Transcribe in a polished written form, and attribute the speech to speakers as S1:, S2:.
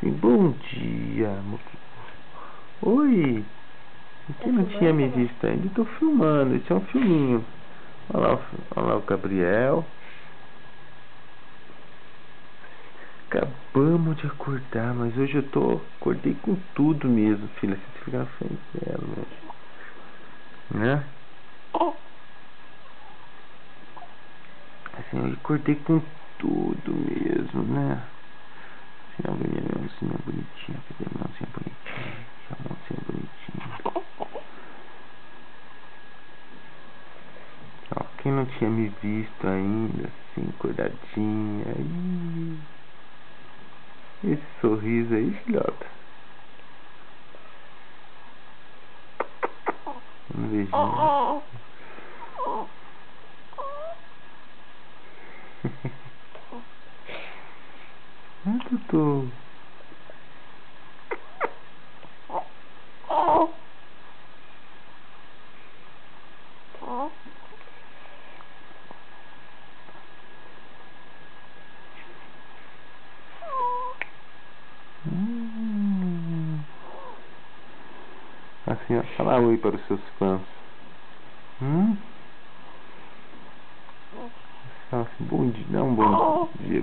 S1: Sim, bom dia. Oi. Quem não tinha me visto ainda? Estou filmando, esse é um filminho. Olha lá o Gabriel. Acabamos de acordar, mas hoje eu acordei com tudo mesmo, filha. Você fica na frente dela, né? Assim, eu acordei com tudo mesmo, né? Assim, minha mãozinha bonitinha. Cadê a mãozinha bonitinha? A mãozinha bonitinha. Ó, quem não tinha me visto ainda, assim, acordadinha. Esse sorriso aí, filhota. Um beijinho. Tutu. Assim, ó, fala oi para os seus fãs. Assim, bom dia, não, bom dia.